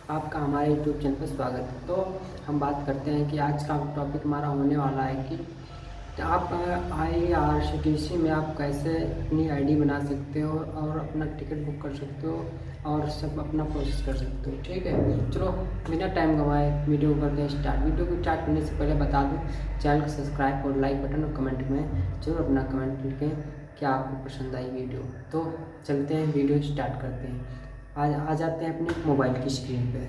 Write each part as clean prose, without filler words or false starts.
आपका हमारे YouTube channel पर स्वागत है। तो हम बात करते हैं कि आज का टॉपिक हमारा होने वाला है कि आप IRCTC में आप कैसे अपनी आईडी बना सकते हो और अपना टिकट बुक कर सकते हो और सब अपना प्रोसेस कर सकते हो। ठीक है, चलो बिना टाइम गंवाए वीडियो को करते हैं स्टार्ट। वीडियो को स्टार्ट करने से पहले बता दूँ, चैनल को सब्सक्राइब और लाइक बटन और कमेंट में जरूर अपना कमेंट लिखें क्या आपको पसंद आई वीडियो। तो चलते हैं, वीडियो स्टार्ट करते हैं। आ जाते हैं अपने मोबाइल की स्क्रीन पे।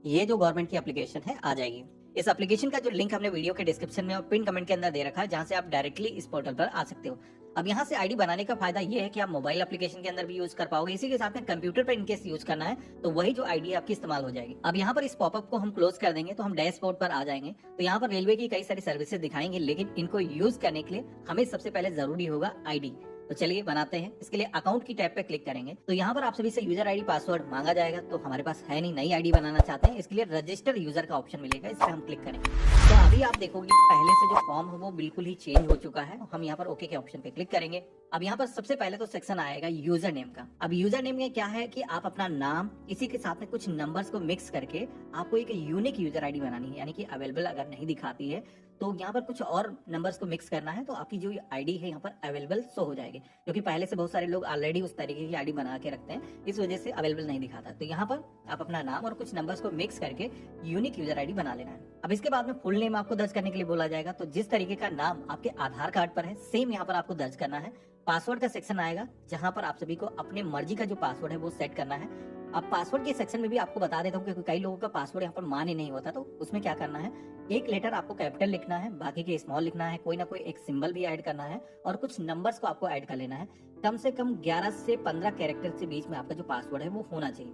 ये जो गवर्नमेंट की एप्लीकेशन है आ जाएगी। इस एप्लीकेशन का जो लिंक हमने वीडियो के डिस्क्रिप्शन में और पिन कमेंट के अंदर दे रखा है, जहां से आप डायरेक्टली इस पोर्टल पर आ सकते हो। अब यहाँ से आईडी बनाने का फायदा ये है कि आप मोबाइल एप्लीकेशन के अंदर भी यूज कर पाओगे, इसी के साथ में कंप्यूटर पर इनकेस यूज करना है तो वही जो आईडी आपकी इस्तेमाल हो जाएगी। अब यहाँ पर इस पॉपअप को हम क्लोज कर देंगे तो हम डैशबोर्ड पर आ जाएंगे। तो यहाँ पर रेलवे की कई सारी सर्विसेज दिखाएंगे, लेकिन इनको यूज करने के लिए हमें सबसे पहले जरूरी होगा आईडी। तो चलिए बनाते हैं। इसके लिए अकाउंट की टैब पे क्लिक करेंगे तो यहाँ पर आप सभी से यूजर आईडी पासवर्ड मांगा जाएगा। तो हमारे पास है नहीं, नई आईडी बनाना चाहते हैं, इसके लिए रजिस्टर यूजर का ऑप्शन मिलेगा, इस पर हम क्लिक करेंगे। तो अभी आप देखोगे पहले से जो फॉर्म है वो बिल्कुल ही चेंज हो चुका है। हम यहाँ पर ओके के ऑप्शन पे क्लिक करेंगे। अब यहाँ पर सबसे पहले तो सेक्शन आएगा यूजर नेम का। अब यूजर नेम में क्या है कि आप अपना नाम, इसी के साथ में कुछ नंबर्स को मिक्स करके आपको एक यूनिक यूजर आईडी बनानी है, यानी कि अवेलेबल अगर नहीं दिखाती है तो यहाँ पर कुछ और नंबर्स को मिक्स करना है, तो आपकी जो आईडी है यहाँ पर अवेलेबल शो हो जाएगी। क्योंकि पहले से बहुत सारे लोग ऑलरेडी उस तरीके की आईडी बना के रखते हैं, इस वजह से अवेलेबल नहीं दिखाता। तो यहाँ पर आप अपना नाम और कुछ नंबर्स को मिक्स करके यूनिक यूजर आईडी बना लेना है। अब इसके बाद में फुल नेम आपको दर्ज करने के लिए बोला जाएगा। तो जिस तरीके का नाम आपके आधार कार्ड पर है, सेम यहाँ पर आपको दर्ज करना है। पासवर्ड का सेक्शन आएगा, जहां पर आप सभी को अपने मर्जी का जो पासवर्ड है वो सेट करना है। अब पासवर्ड के सेक्शन में भी आपको बता देता हूँ, क्योंकि कई लोगों का पासवर्ड यहाँ पर मान ही नहीं होता। तो उसमें क्या करना है, एक लेटर आपको कैपिटल लिखना है, बाकी के स्मॉल लिखना है, कोई ना कोई एक सिंबल भी ऐड करना है और कुछ नंबर्स को आपको ऐड कर लेना है। कम से कम 11 से 15 कैरेक्टर के बीच में आपका जो पासवर्ड है वो होना चाहिए।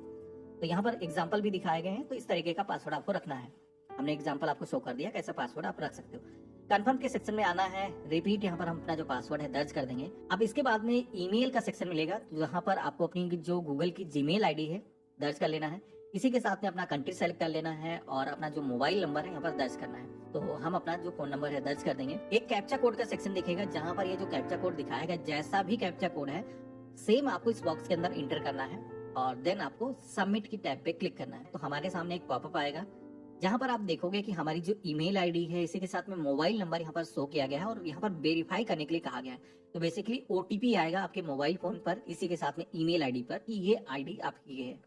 तो यहाँ पर एग्जाम्पल भी दिखाए गए हैं, तो इस तरीके का पासवर्ड आपको रखना है। हमने एग्जाम्पल आपको शो कर दिया कैसा पासवर्ड आप रख सकते हो। कंफर्म के सेक्शन में आना है, रिपीट यहाँ पर हम अपना जो पासवर्ड है दर्ज कर देंगे। अब इसके बाद में ईमेल का सेक्शन मिलेगा, जहाँ पर आपको अपनी जो गूगल की जीमेल आईडी है दर्ज कर लेना है। इसी के साथ में अपना कंट्री सेलेक्ट कर लेना है और अपना जो मोबाइल नंबर है यहाँ पर दर्ज करना है। तो हम अपना जो फोन नंबर है दर्ज कर देंगे। एक कैप्चा कोड का सेक्शन दिखेगा, जहाँ पर ये जो कैप्चा कोड दिखाएगा, जैसा भी कैप्चा कोड है सेम आपको इस बॉक्स के अंदर इंटर करना है और देन आपको सबमिट की टैब पे क्लिक करना है। तो हमारे सामने एक पॉपअप आएगा, जहां पर आप देखोगे कि हमारी जो ईमेल आईडी है, इसी के साथ में मोबाइल नंबर यहाँ पर शो किया गया है और यहाँ पर वेरीफाई करने के लिए कहा गया है। तो बेसिकली ओटीपी आएगा आपके मोबाइल फोन पर, इसी के साथ में ईमेल आईडी पर कि ये आईडी आपकी है।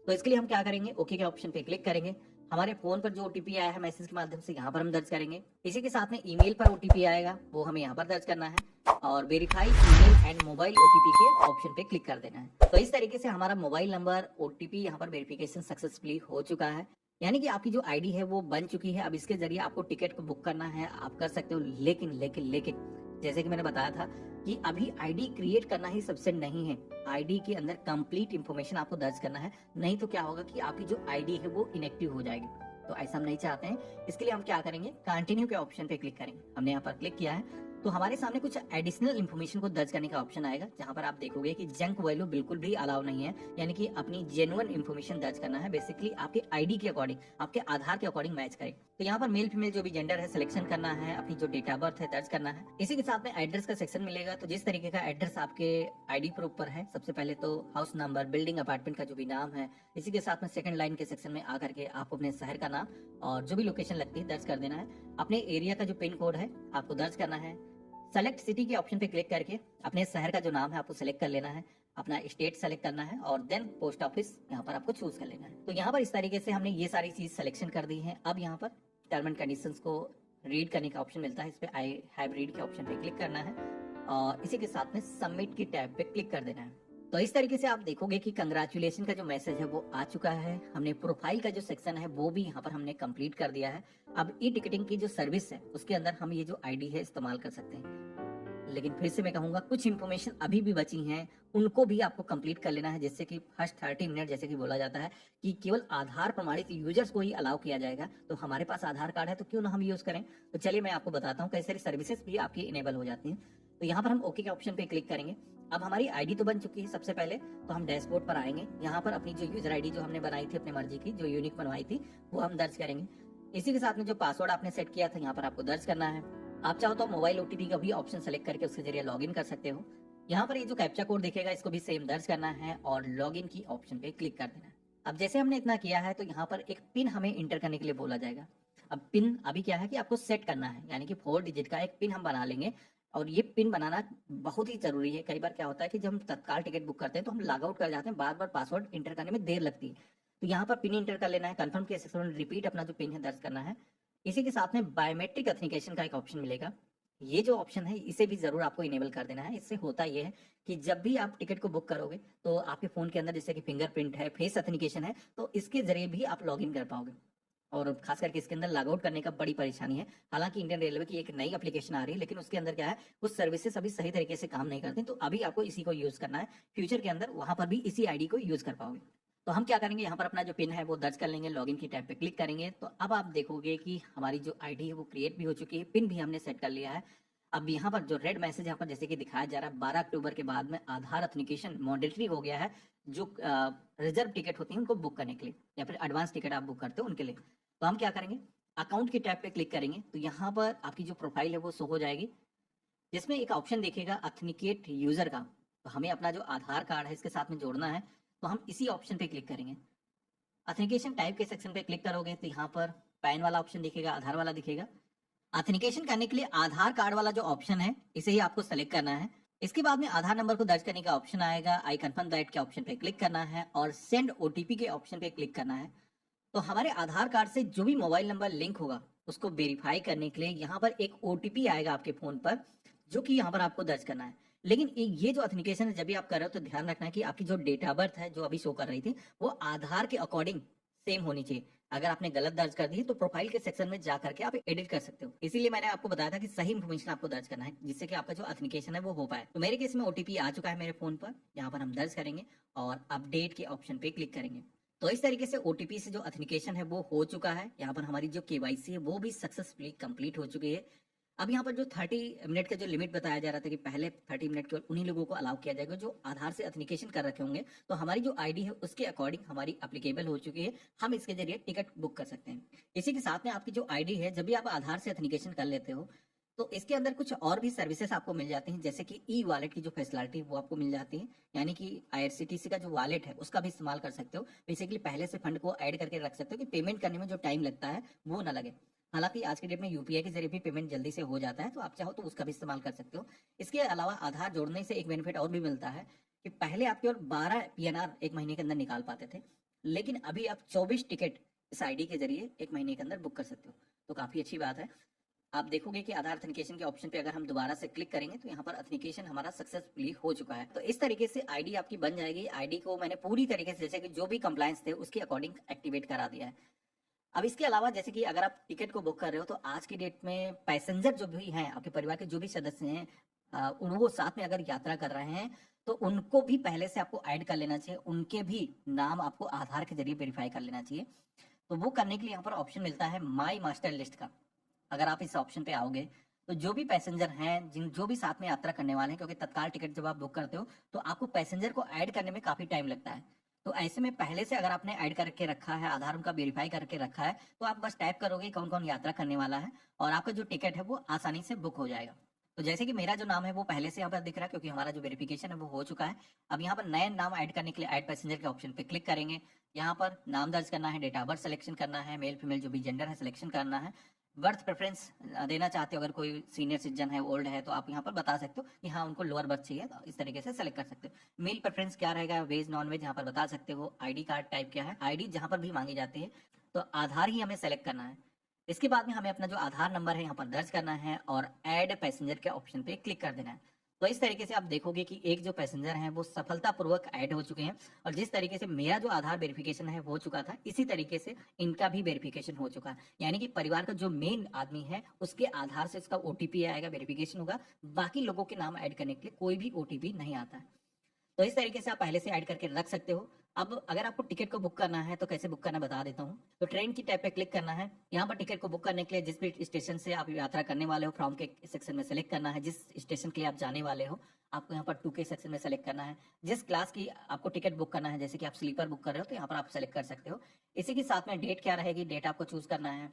तो इसके लिए हम क्या करेंगे, ओके के ऑप्शन पे क्लिक करेंगे। हमारे फोन पर जो ओटीपी आया है मैसेज के माध्यम से, यहाँ पर हम दर्ज करेंगे। इसी के साथ में ईमेल पर ओटीपी आएगा, वो हमें यहाँ पर दर्ज करना है और verify email and mobile OTP के ऑप्शन पे क्लिक कर देना है। तो इस तरीके से हमारा मोबाइल नंबर, ओटीपी यहाँ पर वेरिफिकेशन सक्सेसफुली हो चुका है, यानी कि आपकी जो आईडी है वो बन चुकी है। अब इसके जरिए आपको टिकट को बुक करना है, आप कर सकते हो। लेकिन लेकिन लेकिन जैसे कि मैंने बताया था कि अभी आईडी क्रिएट करना ही सबसे नहीं है, आईडी के अंदर कंप्लीट इंफॉर्मेशन आपको दर्ज करना है। नहीं तो क्या होगा कि आपकी जो आईडी है वो इनएक्टिव हो जाएगी। तो ऐसा हम नहीं चाहते हैं। इसके लिए हम क्या करेंगे, कंटिन्यू के ऑप्शन पे क्लिक करेंगे। हमने यहाँ पर क्लिक किया है तो हमारे सामने कुछ एडिशनल इन्फॉर्मेशन को दर्ज करने का ऑप्शन आएगा, जहां पर आप देखोगे कि जंक वैल्यू बिल्कुल भी अलाउ नहीं है, यानी कि अपनी जेन्युइन इन्फॉर्मेशन दर्ज करना है। बेसिकली आपके आईडी के अकॉर्डिंग, आपके आधार के अकॉर्डिंग मैच करे। तो यहाँ पर मेल फीमेल जो भी जेंडर है सिलेक्शन करना है, अपनी जो डेट ऑफ बर्थ है दर्ज करना है। इसी के साथ में एड्रेस का सेक्शन मिलेगा। तो जिस तरीके का एड्रेस आपके आईडी प्रूफ पर है, सबसे पहले तो हाउस नंबर, बिल्डिंग, अपार्टमेंट का जो भी नाम है। इसी के साथ में सेकंड लाइन के सेक्शन में आकर के आपको अपने शहर का नाम और जो भी लोकेशन लगती है दर्ज कर देना है। अपने एरिया का जो पिन कोड है आपको दर्ज करना है। सेलेक्ट सिटी के ऑप्शन पे क्लिक करके अपने शहर का जो नाम है आपको सेलेक्ट कर लेना है, अपना स्टेट सेलेक्ट करना है और देन पोस्ट ऑफिस यहाँ पर आपको चूज कर लेना है। तो यहाँ पर इस तरीके से हमने ये सारी चीज सिलेक्शन कर दी है। अब यहाँ पर टर्म एंड कंडीशंस को रीड करने का ऑप्शन मिलता है, इस पे आई हैव रीड के ऑप्शन पे क्लिक करना है और इसी के साथ में सबमिट की टैब पे क्लिक कर देना है। तो इस तरीके से आप देखोगे कि कंग्रेचुलेशन का जो मैसेज है वो आ चुका है। हमने प्रोफाइल का जो सेक्शन है वो भी यहाँ पर हमने कंप्लीट कर दिया है। अब ई टिकटिंग की जो सर्विस है उसके अंदर हम ये जो आईडी है इस्तेमाल कर सकते हैं। लेकिन फिर से मैं कहूंगा कुछ इन्फॉर्मेशन अभी भी बची हैं, उनको भी आपको कंप्लीट कर लेना है। जैसे कि फर्स्ट 30 मिनट, जैसे कि बोला जाता है कि केवल आधार प्रमाणित यूजर्स को ही अलाउ किया जाएगा। तो हमारे पास आधार कार्ड है तो क्यों ना हम यूज करें। तो चलिए मैं आपको बताता हूँ कई सारी सर्विसेज भी आपकी इनेबल हो जाती हैं। तो यहाँ पर हम ओके के ऑप्शन पे क्लिक करेंगे। अब हमारी आईडी तो बन चुकी है। सबसे पहले तो हम डैशबोर्ड पर आएंगे, यहाँ पर अपनी जो यूजर आईडी जो हमने बनाई थी अपनी मर्जी की, जो यूनिक बनवाई थी, वो हम दर्ज करेंगे। इसी के साथ में जो पासवर्ड आपने सेट किया था यहाँ पर आपको दर्ज करना है। आप चाहो तो मोबाइल ओटीपी का भी ऑप्शन सेलेक्ट करके उसके जरिए लॉगिन कर सकते हो। यहाँ पर ये जो कैप्चा कोड दिखेगा इसको भी सेम दर्ज करना है और लॉगिन की ऑप्शन पे क्लिक कर देना है। अब जैसे हमने इतना किया है तो यहाँ पर एक पिन हमें इंटर करने के लिए बोला जाएगा। अब पिन अभी क्या है कि आपको सेट करना है, यानी कि 4 डिजिट का एक पिन हम बना लेंगे और ये पिन बनाना बहुत ही जरूरी है। कई बार क्या होता है कि जब हम तत्काल टिकट बुक करते हैं तो हम लॉग आउट कर जाते हैं, बार बार पासवर्ड इंटर करने में देर लगती है। तो यहाँ पर पिन इंटर कर लेना है, कंफर्म के सेक्शन में रिपीट अपना जो पिन है दर्ज करना है। इसी के साथ में बायोमेट्रिक ऑथेंटिकेशन का एक ऑप्शन मिलेगा, ये जो ऑप्शन है इसे भी जरूर आपको इनेबल कर देना है। इससे होता ये है कि जब भी आप टिकट को बुक करोगे तो आपके फोन के अंदर जैसे कि फिंगरप्रिंट है, फेस ऑथेंटिकेशन है, तो इसके जरिए भी आप लॉगिन कर पाओगे। और खास करके इसके अंदर लॉग आउट करने का बड़ी परेशानी है। हालांकि इंडियन रेलवे की एक नई एप्लीकेशन आ रही है, लेकिन उसके अंदर क्या है, कुछ सर्विसेज अभी सही तरीके से काम नहीं करती, तो अभी आपको इसी को यूज करना है। फ्यूचर के अंदर वहां पर भी इसी आईडी को यूज कर पाओगे। तो हम क्या करेंगे, यहाँ पर अपना जो पिन है वो दर्ज कर लेंगे, लॉगिन की टैब पे क्लिक करेंगे तो अब आप देखोगे कि हमारी जो आईडी है वो क्रिएट भी हो चुकी है, पिन भी हमने सेट कर लिया है। अब यहाँ पर जो रेड मैसेज यहाँ पर जैसे कि दिखाया जा रहा है, 12 अक्टूबर के बाद में आधार ऑथेंटिकेशन मैंडेटरी हो गया है, जो रिजर्व टिकट होती है उनको बुक करने के लिए या फिर एडवांस टिकट आप बुक करते हो उनके लिए। तो हम क्या करेंगे, अकाउंट की टैब पे क्लिक करेंगे तो यहाँ पर आपकी जो प्रोफाइल है वो शो हो जाएगी, जिसमें एक ऑप्शन दिखेगा ऑथेंटिकेट यूजर का। तो हमें अपना जो आधार कार्ड है इसके साथ में जोड़ना है, तो हम इसी ऑप्शन पे क्लिक करेंगे। ऑथेंटिकेशन टाइप के सेक्शन पे क्लिक करोगे तो यहाँ पर पैन वाला ऑप्शन दिखेगा, आधार वाला दिखेगा। ऑथेंटिकेशन करने के लिए आधार कार्ड वाला जो ऑप्शन है इसे ही आपको सेलेक्ट करना है। इसके बाद में आधार नंबर को दर्ज करने का ऑप्शन आएगा, आई कंफर्म दैट के ऑप्शन पे क्लिक करना है और सेंड ओटीपी के ऑप्शन पे क्लिक करना है। तो हमारे आधार कार्ड से जो भी मोबाइल नंबर लिंक होगा उसको वेरीफाई करने के लिए यहाँ पर एक ओटीपी आएगा आपके फोन पर, जो कि यहाँ पर आपको दर्ज करना है। लेकिन ये जो ऑथेंटिकेशन है जब भी आप कर रहे हो तो ध्यान रखना है कि आपकी जो डेट ऑफ बर्थ है जो अभी शो कर रही थी वो आधार के अकॉर्डिंग सेम होनी चाहिए। अगर आपने गलत दर्ज कर दी है तो प्रोफाइल के सेक्शन में जा करके आप एडिट कर सकते हो। इसीलिए मैंने आपको बताया था कि सही इन्फॉर्मेशन आपको दर्ज करना है, जिससे कि आपका जो ऑथेंटिकेशन है वो हो पाए। तो मेरे केस में ओटीपी आ चुका है मेरे फोन पर, यहाँ पर हम दर्ज करेंगे और अपडेट के ऑप्शन पे क्लिक करेंगे। तो इस तरीके से ओटीपी से जो ऑथेंटिकेशन है वो हो चुका है। यहाँ पर हमारी जो केवाईसी है वो भी सक्सेसफुली कंप्लीट हो चुकी है। अब यहाँ पर जो 30 मिनट का जो लिमिट बताया जा रहा था कि पहले 30 मिनट केवल उन्हीं लोगों को अलाउ किया जाएगा जो आधार से ऑथेंटिकेशन कर रखे होंगे, तो हमारी जो आईडी है उसके अकॉर्डिंग हमारी एप्लीकेबल हो चुकी है, हम इसके जरिए टिकट बुक कर सकते हैं। इसी के साथ में आपकी जो आईडी है जब भी आप आधार से ऑथेंटिकेशन कर लेते हो तो इसके अंदर कुछ और भी सर्विसेज आपको मिल जाती हैं, जैसे कि ई वॉलेट की जो फैसिलिटी वो आपको मिल जाती है, यानी कि आईआरसीटीसी का जो वॉलेट है उसका भी इस्तेमाल कर सकते हो। बेसिकली पहले से फंड को ऐड करके रख सकते हो कि पेमेंट करने में जो टाइम लगता है वो ना लगे। हालांकि आज के डेट में यूपीआई के जरिए भी पेमेंट जल्दी से हो जाता है, तो आप चाहो तो उसका भी इस्तेमाल कर सकते हो। इसके अलावा आधार जोड़ने से एक बेनिफिट और भी मिलता है कि पहले आप केवल 12 पीएनआर एक महीने के अंदर निकाल पाते थे, लेकिन अभी आप 24 टिकट इस आईडी के जरिए एक महीने के अंदर बुक कर सकते हो, तो काफी अच्छी बात है। आप देखोगे कि आधार ऑथेंटिकेशन के ऑप्शन पे अगर हम दोबारा से क्लिक करेंगे तो यहाँ पर ऑथेंटिकेशन हमारा सक्सेसफुली हो चुका है। तो इस तरीके से आईडी आपकी बन जाएगी। आईडी को मैंने पूरी तरीके से जैसे कि जो भी कंप्लायंस थे उसके अकॉर्डिंग एक्टिवेट करा दिया है। अब इसके अलावा जैसे कि अगर आप टिकट को बुक कर रहे हो तो आज की डेट में पैसेंजर जो भी हैं, आपके परिवार के जो भी सदस्य हैं, उनको साथ में अगर यात्रा कर रहे हैं तो उनको भी पहले से आपको ऐड कर लेना चाहिए, उनके भी नाम आपको आधार के जरिए वेरीफाई कर लेना चाहिए। तो वो करने के लिए यहाँ पर ऑप्शन मिलता है माई मास्टर लिस्ट का। अगर आप इस ऑप्शन पे आओगे तो जो भी पैसेंजर हैं, जिन जो भी साथ में यात्रा करने वाले हैं, क्योंकि तत्काल टिकट जब आप बुक करते हो तो आपको पैसेंजर को ऐड करने में काफी टाइम लगता है। तो ऐसे में पहले से अगर आपने ऐड करके रखा है, आधार उनका वेरीफाई करके रखा है, तो आप बस टाइप करोगे कौन कौन यात्रा करने वाला है और आपका जो टिकट है वो आसानी से बुक हो जाएगा। तो जैसे कि मेरा जो नाम है वो पहले से यहाँ पर दिख रहा है, क्योंकि हमारा जो वेरिफिकेशन है वो हो चुका है। अब यहाँ पर नए नाम ऐड करने के लिए ऐड पैसेंजर के ऑप्शन पे क्लिक करेंगे। यहाँ पर नाम दर्ज करना है, डेट ऑफ बर्थ सिलेक्शन करना है, मेल फीमेल जो भी जेंडर है सिलेक्शन करना है, बर्थ प्रेफरेंस देना चाहते हो, अगर कोई सीनियर सिटीजन है, ओल्ड है, तो आप यहाँ पर बता सकते हो कि हाँ उनको लोअर बर्थ चाहिए, तो इस तरीके से सेलेक्ट कर सकते हो। मेल प्रेफरेंस क्या रहेगा, वेज नॉन वेज यहाँ पर बता सकते हो। आईडी कार्ड टाइप क्या है, आईडी जहाँ पर भी मांगी जाती है तो आधार ही हमें सेलेक्ट करना है। इसके बाद में हमें अपना जो आधार नंबर है यहाँ पर दर्ज करना है और ऐड पैसेंजर के ऑप्शन पे क्लिक कर देना है। तो इस तरीके से आप देखोगे कि एक जो पैसेंजर हैं वो सफलतापूर्वक ऐड हो चुके हैं, और जिस तरीके से मेरा जो आधार वेरिफिकेशन है हो चुका था, इसी तरीके से इनका भी वेरिफिकेशन हो चुका है। यानी कि परिवार का जो मेन आदमी है उसके आधार से इसका ओटीपी आएगा, वेरिफिकेशन होगा, बाकी लोगों के नाम ऐड करने के लिए कोई भी ओटीपी नहीं आता है। तो इस तरीके से आप पहले से ऐड करके रख सकते हो। अब अगर आपको टिकट को बुक करना है तो कैसे बुक करना बता देता हूँ। तो ट्रेन की टैब पे क्लिक करना है। यहाँ पर टिकट को बुक करने के लिए जिस भी स्टेशन से आप यात्रा करने वाले हो, फ्रॉम के सेक्शन में सेलेक्ट करना है। जिस स्टेशन के लिए आप जाने वाले हो आपको यहाँ पर 2 के सेक्शन में सेलेक्ट करना है। जिस क्लास की आपको टिकट बुक करना है, जैसे कि आप स्लीपर बुक कर रहे हो तो यहाँ पर आप सेलेक्ट कर सकते हो। इसी के साथ में डेट क्या रहेगी, डेट आपको चूज करना है।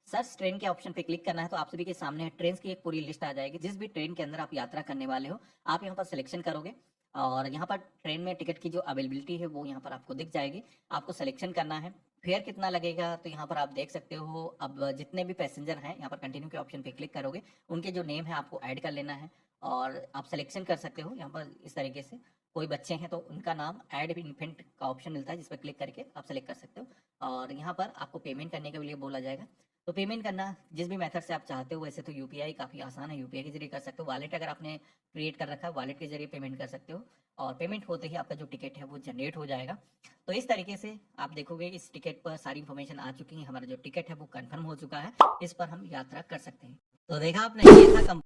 सर्च ट्रेन के ऑप्शन पे क्लिक करना है तो आप सभी के सामने ट्रेन की एक पूरी लिस्ट आ जाएगी। जिस भी ट्रेन के अंदर आप यात्रा करने वाले हो आप यहाँ पर सिलेक्शन करोगे और यहाँ पर ट्रेन में टिकट की जो अवेलेबिलिटी है वो यहाँ पर आपको दिख जाएगी। आपको सिलेक्शन करना है, फेयर कितना लगेगा तो यहाँ पर आप देख सकते हो। अब जितने भी पैसेंजर हैं यहाँ पर कंटिन्यू के ऑप्शन पे क्लिक करोगे, उनके जो नेम है आपको ऐड कर लेना है और आप सिलेक्शन कर सकते हो यहाँ पर इस तरीके से। कोई बच्चे हैं तो उनका नाम ऐड इन्फेंट का ऑप्शन मिलता है जिस पर क्लिक करके आप सेलेक्ट कर सकते हो और यहाँ पर आपको पेमेंट करने के लिए बोला जाएगा। तो पेमेंट करना जिस भी मेथड से आप चाहते हो, वैसे तो यूपीआई काफ़ी आसान है, यूपीआई के जरिए कर सकते हो। वॉलेट अगर आपने क्रिएट कर रखा है वॉलेट के जरिए पेमेंट कर सकते हो और पेमेंट होते ही आपका जो टिकट है वो जनरेट हो जाएगा। तो इस तरीके से आप देखोगे इस टिकट पर सारी इन्फॉर्मेशन आ चुकी है, हमारा जो टिकट है वो कंफर्म हो चुका है, इस पर हम यात्रा कर सकते हैं। तो देखा आपने, ये था